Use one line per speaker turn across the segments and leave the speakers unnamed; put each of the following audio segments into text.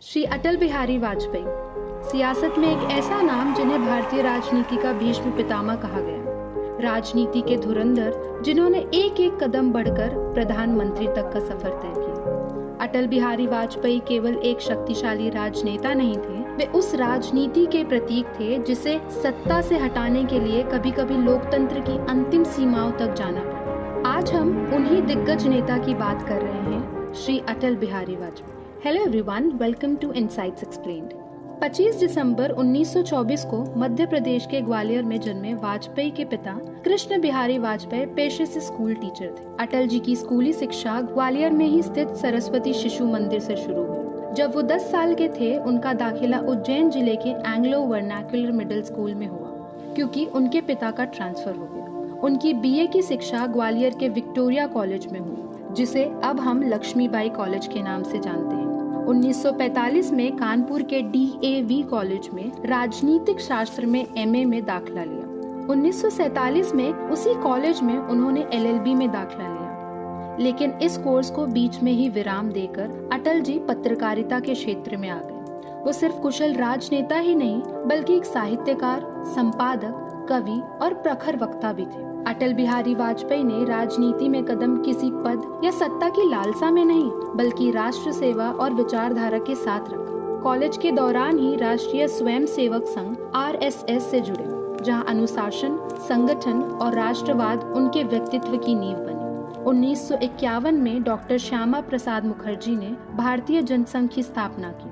श्री अटल बिहारी वाजपेयी सियासत में एक ऐसा नाम जिन्हें भारतीय राजनीति का भीष्म पितामह कहा गया। राजनीति के धुरंधर जिन्होंने एक एक कदम बढ़कर प्रधानमंत्री तक का सफर तय किया। अटल बिहारी वाजपेयी केवल एक शक्तिशाली राजनेता नहीं थे, वे उस राजनीति के प्रतीक थे जिसे सत्ता से हटाने के लिए कभी कभी लोकतंत्र की अंतिम सीमाओं तक जाना पड़ा। आज हम उन्हीं दिग्गज नेता की बात कर रहे हैं, Shri Atal Bihari Vajpayee. Hello everyone, welcome to Insights Explained. 25 दिसंबर 1924 को मध्य प्रदेश के ग्वालियर में जन्मे वाजपेयी के पिता कृष्ण बिहारी वाजपेयी पेशे से स्कूल टीचर थे। अटल जी की स्कूली शिक्षा ग्वालियर में ही स्थित सरस्वती शिशु मंदिर से शुरू हुई। जब वो 10 साल के थे, उनका दाखिला उज्जैन जिले के एंग्लो वर्नाक्युलर मिडिल स्कूल में हुआ, क्योंकि उनके पिता का ट्रांसफर हो गया। उनकी बीए की शिक्षा ग्वालियर के विक्टोरिया कॉलेज में हुई, जिसे अब हम लक्ष्मीबाई कॉलेज के नाम से जानते हैं। 1945 में कानपुर के DAV कॉलेज में राजनीतिक शास्त्र में MA में दाखिला लिया। 1947 में उसी कॉलेज में उन्होंने LLB में दाखिला लिया, लेकिन इस कोर्स को बीच में ही विराम देकर अटल जी पत्रकारिता के क्षेत्र में आ गए। वो सिर्फ कुशल राजनेता ही नहीं, बल्कि एक साहित्यकार, संपादक, कवि और प्रखर वक्ता भी थे। अटल बिहारी वाजपेयी ने राजनीति में कदम किसी पद या सत्ता की लालसा में नहीं, बल्कि राष्ट्र सेवा और विचारधारा के साथ रखा। कॉलेज के दौरान ही राष्ट्रीय स्वयंसेवक संघ RSS से जुड़े, जहां अनुशासन, संगठन और राष्ट्रवाद उनके व्यक्तित्व की नींव बनी। 1951 में डॉक्टर श्यामा प्रसाद मुखर्जी ने भारतीय जनसंघ की स्थापना की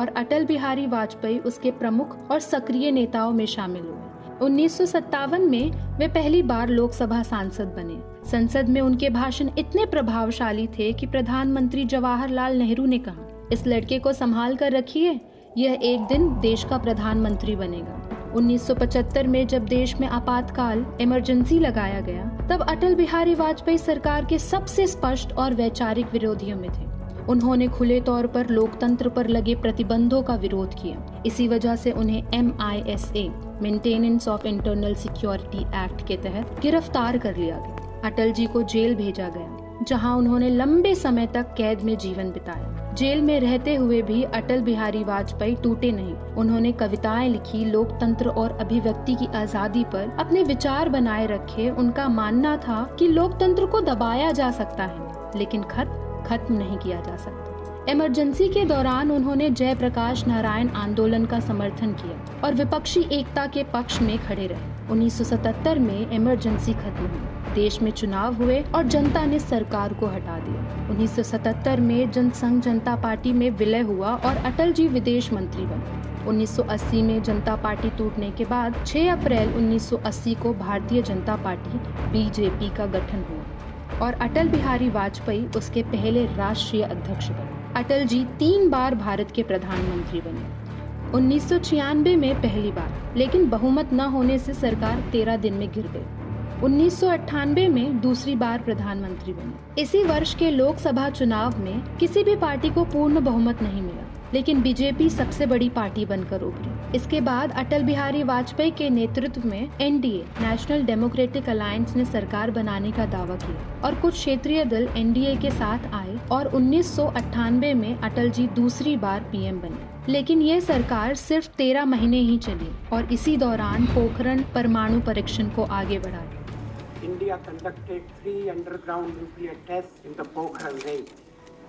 और अटल बिहारी वाजपेयी उसके प्रमुख और सक्रिय नेताओं में शामिल हुए। 1957 में वे पहली बार लोकसभा सांसद बने। संसद में उनके भाषण इतने प्रभावशाली थे कि प्रधानमंत्री जवाहरलाल नेहरू ने कहा, इस लड़के को संभाल कर रखिए, यह एक दिन देश का प्रधानमंत्री बनेगा। 1975 में जब देश में आपातकाल इमरजेंसी लगाया गया, तब अटल बिहारी वाजपेयी सरकार के सबसे स्पष्ट और वैचारिक विरोधियों में थे। उन्होंने खुले तौर पर लोकतंत्र पर लगे प्रतिबंधों का विरोध किया। इसी वजह से उन्हें MISA maintenance of internal security act के तहत गिरफ्तार कर लिया गया। अटल जी को जेल भेजा गया, जहां उन्होंने लंबे समय तक कैद में जीवन बिताया। जेल में रहते हुए भी अटल बिहारी वाजपेयी टूटे नहीं। उन्होंने कविताएं लिखी, लोकतंत्र और अभिव्यक्ति की आजादी पर अपने विचार बनाए रखे। उनका मानना था कि लोकतंत्र को दबाया जा सकता है, लेकिन खत्म नहीं किया जा सकता। इमरजेंसी के दौरान उन्होंने जयप्रकाश नारायण आंदोलन का समर्थन किया और विपक्षी एकता के पक्ष में खड़े रहे। 1977 में इमरजेंसी खत्म हुई, देश में चुनाव हुए और जनता ने सरकार को हटा दिया। 1977 में जनसंघ जनता पार्टी में विलय हुआ और अटल जी विदेश मंत्री बने। 1980 में जनता पार्टी टूटने के बाद 6 अप्रैल 1980 को भारतीय जनता पार्टी BJP का गठन हुआ और अटल बिहारी वाजपेयी उसके पहले राष्ट्रीय अध्यक्ष बने। अटल जी 3 बार भारत के प्रधानमंत्री बने। 1996 में पहली बार, लेकिन बहुमत न होने से सरकार 13 दिन में गिर गई। 1998 में दूसरी बार प्रधानमंत्री बने। इसी वर्ष के लोकसभा चुनाव में किसी भी पार्टी को पूर्ण बहुमत नहीं मिला, लेकिन BJP सबसे बड़ी पार्टी बनकर उभरी। इसके बाद अटल बिहारी वाजपेयी के नेतृत्व में NDA नेशनल डेमोक्रेटिक अलायंस ने सरकार बनाने का दावा किया और कुछ क्षेत्रीय दल NDA के साथ आए और 1998 में अटल जी दूसरी बार PM बने। लेकिन ये सरकार सिर्फ 13 महीने ही चली और इसी दौरान पोखरण परमाणु परीक्षण को आगे बढ़ाया।
India conducted 3 underground nuclear tests in the Pokhran range.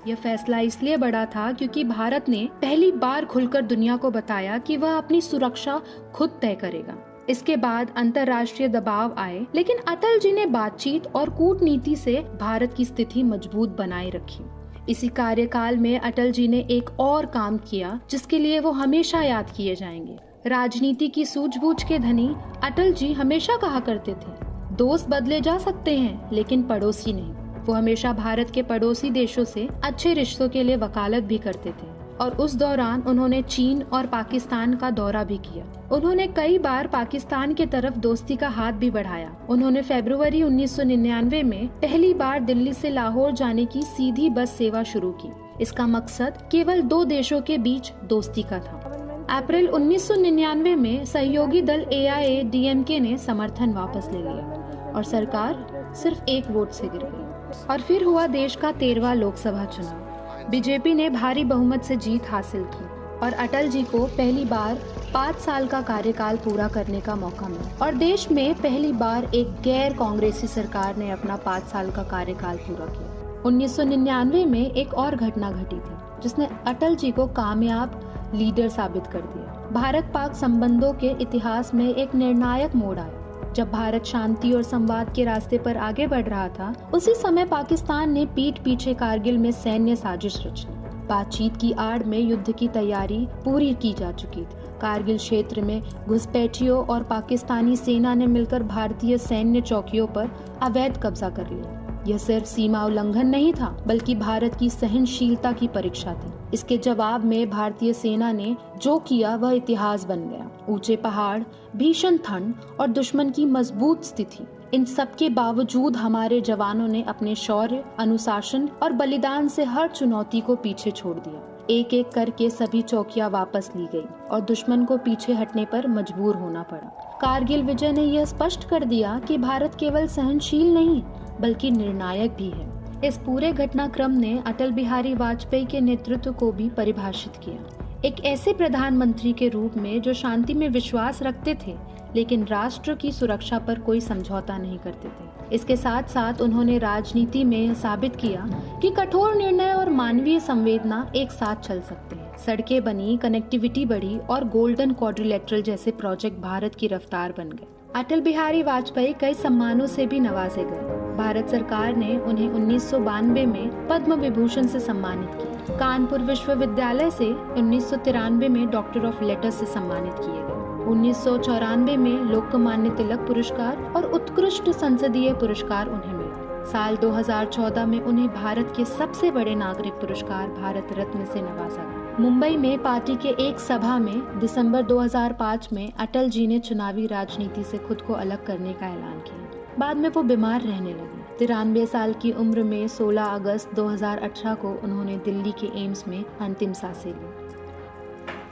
यह फैसला इसलिए बड़ा था क्योंकि भारत ने पहली बार खुलकर दुनिया को बताया कि वह अपनी सुरक्षा खुद तय करेगा। इसके बाद अंतर्राष्ट्रीय दबाव आए, लेकिन अटल जी ने बातचीत और कूटनीति से भारत की स्थिति मजबूत बनाए रखी। इसी कार्यकाल में अटल जी ने एक और काम किया जिसके लिए वो हमेशा याद किए जाएंगे। राजनीति की सूझबूझ के धनी अटल जी हमेशा कहा करते थे, दोस्त बदले जा सकते हैं, लेकिन पड़ोसी नहीं। वो हमेशा भारत के पड़ोसी देशों से अच्छे रिश्तों के लिए वकालत भी करते थे और उस दौरान उन्होंने चीन और पाकिस्तान का दौरा भी किया। उन्होंने कई बार पाकिस्तान के तरफ दोस्ती का हाथ भी बढ़ाया। उन्होंने फरवरी 1999 में पहली बार दिल्ली से लाहौर जाने की सीधी बस सेवा शुरू की। इसका मकसद केवल 2 देशों के बीच दोस्ती का था। अप्रैल 1999 में सहयोगी दल AIADMK ने समर्थन वापस ले लिया और सरकार सिर्फ 1 वोट से गिर गई। और फिर हुआ देश का 13वां लोकसभा चुनाव। बीजेपी ने भारी बहुमत से जीत हासिल की और अटल जी को पहली बार 5 साल का कार्यकाल पूरा करने का मौका मिला और देश में पहली बार एक गैर कांग्रेसी सरकार ने अपना 5 साल का कार्यकाल पूरा किया। 1999 में एक और घटना घटी थी जिसने अटल जी को कामयाब लीडर साबित कर दिया। भारत पाक संबंधों के इतिहास में एक निर्णायक मोड़ आया। जब भारत शांति और संवाद के रास्ते पर आगे बढ़ रहा था, उसी समय पाकिस्तान ने पीठ पीछे कारगिल में सैन्य साजिश रची। बातचीत की आड़ में युद्ध की तैयारी पूरी की जा चुकी थी। कारगिल क्षेत्र में घुसपैठियों और पाकिस्तानी सेना ने मिलकर भारतीय सैन्य चौकियों पर अवैध कब्जा कर लिया। यह सिर्फ सीमा उल्लंघन नहीं था, बल्कि भारत की सहनशीलता की परीक्षा थी। इसके जवाब में भारतीय सेना ने जो किया वह इतिहास बन गया। ऊंचे पहाड़, भीषण ठंड और दुश्मन की मजबूत स्थिति, इन सब के बावजूद हमारे जवानों ने अपने शौर्य, अनुशासन और बलिदान से हर चुनौती को पीछे छोड़ दिया। एक एक करके सभी चौकियां वापस ली गई और दुश्मन को पीछे हटने पर मजबूर होना पड़ा। कारगिल विजय ने यह स्पष्ट कर दिया कि भारत केवल सहनशील नहीं बल्कि निर्णायक भी है। इस पूरे घटनाक्रम ने अटल बिहारी वाजपेयी के नेतृत्व को भी परिभाषित किया। एक ऐसे प्रधानमंत्री के रूप में जो शांति में विश्वास रखते थे लेकिन राष्ट्र की सुरक्षा पर कोई समझौता नहीं करते थे। इसके साथ साथ उन्होंने राजनीति में साबित किया कि कठोर निर्णय और मानवीय संवेदना एक साथ चल सकते हैं। सड़कें बनी, कनेक्टिविटी बढ़ी और गोल्डन क्वाड्रिलेटरल जैसे प्रोजेक्ट भारत की रफ्तार बन गए। अटल बिहारी वाजपेयी कई सम्मानों से भी नवाजे गए। भारत सरकार ने उन्हें 1992 में पद्म विभूषण से सम्मानित किया। कानपुर विश्वविद्यालय से 1993 में डॉक्टर ऑफ लेटर्स से सम्मानित किए गए। 1994 में लोकमान्य तिलक पुरस्कार और उत्कृष्ट संसदीय पुरस्कार उन्हें मिला। साल 2014 में उन्हें भारत के सबसे बड़े नागरिक पुरस्कार भारत रत्न से नवाजा गया। मुंबई में पार्टी के एक सभा में दिसंबर 2005 में अटल जी ने चुनावी राजनीति से खुद को अलग करने का ऐलान किया। बाद में वो बीमार रहने लगे। 93 साल की उम्र में 16 अगस्त 2018 को उन्होंने दिल्ली के एम्स में अंतिम सांसें ली।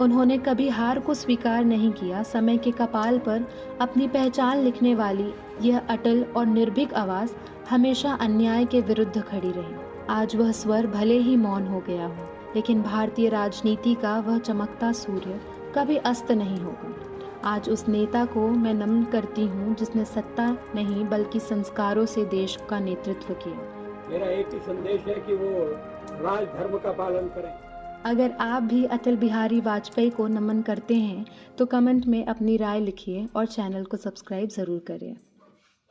उन्होंने कभी हार को स्वीकार नहीं किया। समय के कपाल पर अपनी पहचान लिखने वाली यह अटल और निर्भीक आवाज हमेशा अन्याय के विरुद्ध खड़ी रही। आज वह स्वर भले ही मौन हो गया हो, लेकिन भारतीय राजनीति का वह चमकता सूर्य कभी अस्त नहीं होगा। आज उस नेता को मैं नमन करती हूँ जिसने सत्ता नहीं बल्कि संस्कारों से देश का नेतृत्व किया।
मेरा एक ही संदेश है कि वो राजधर्म का पालन करें।
अगर आप भी अटल बिहारी वाजपेयी को नमन करते हैं तो कमेंट में अपनी राय लिखिए और चैनल को सब्सक्राइब ज़रूर करें।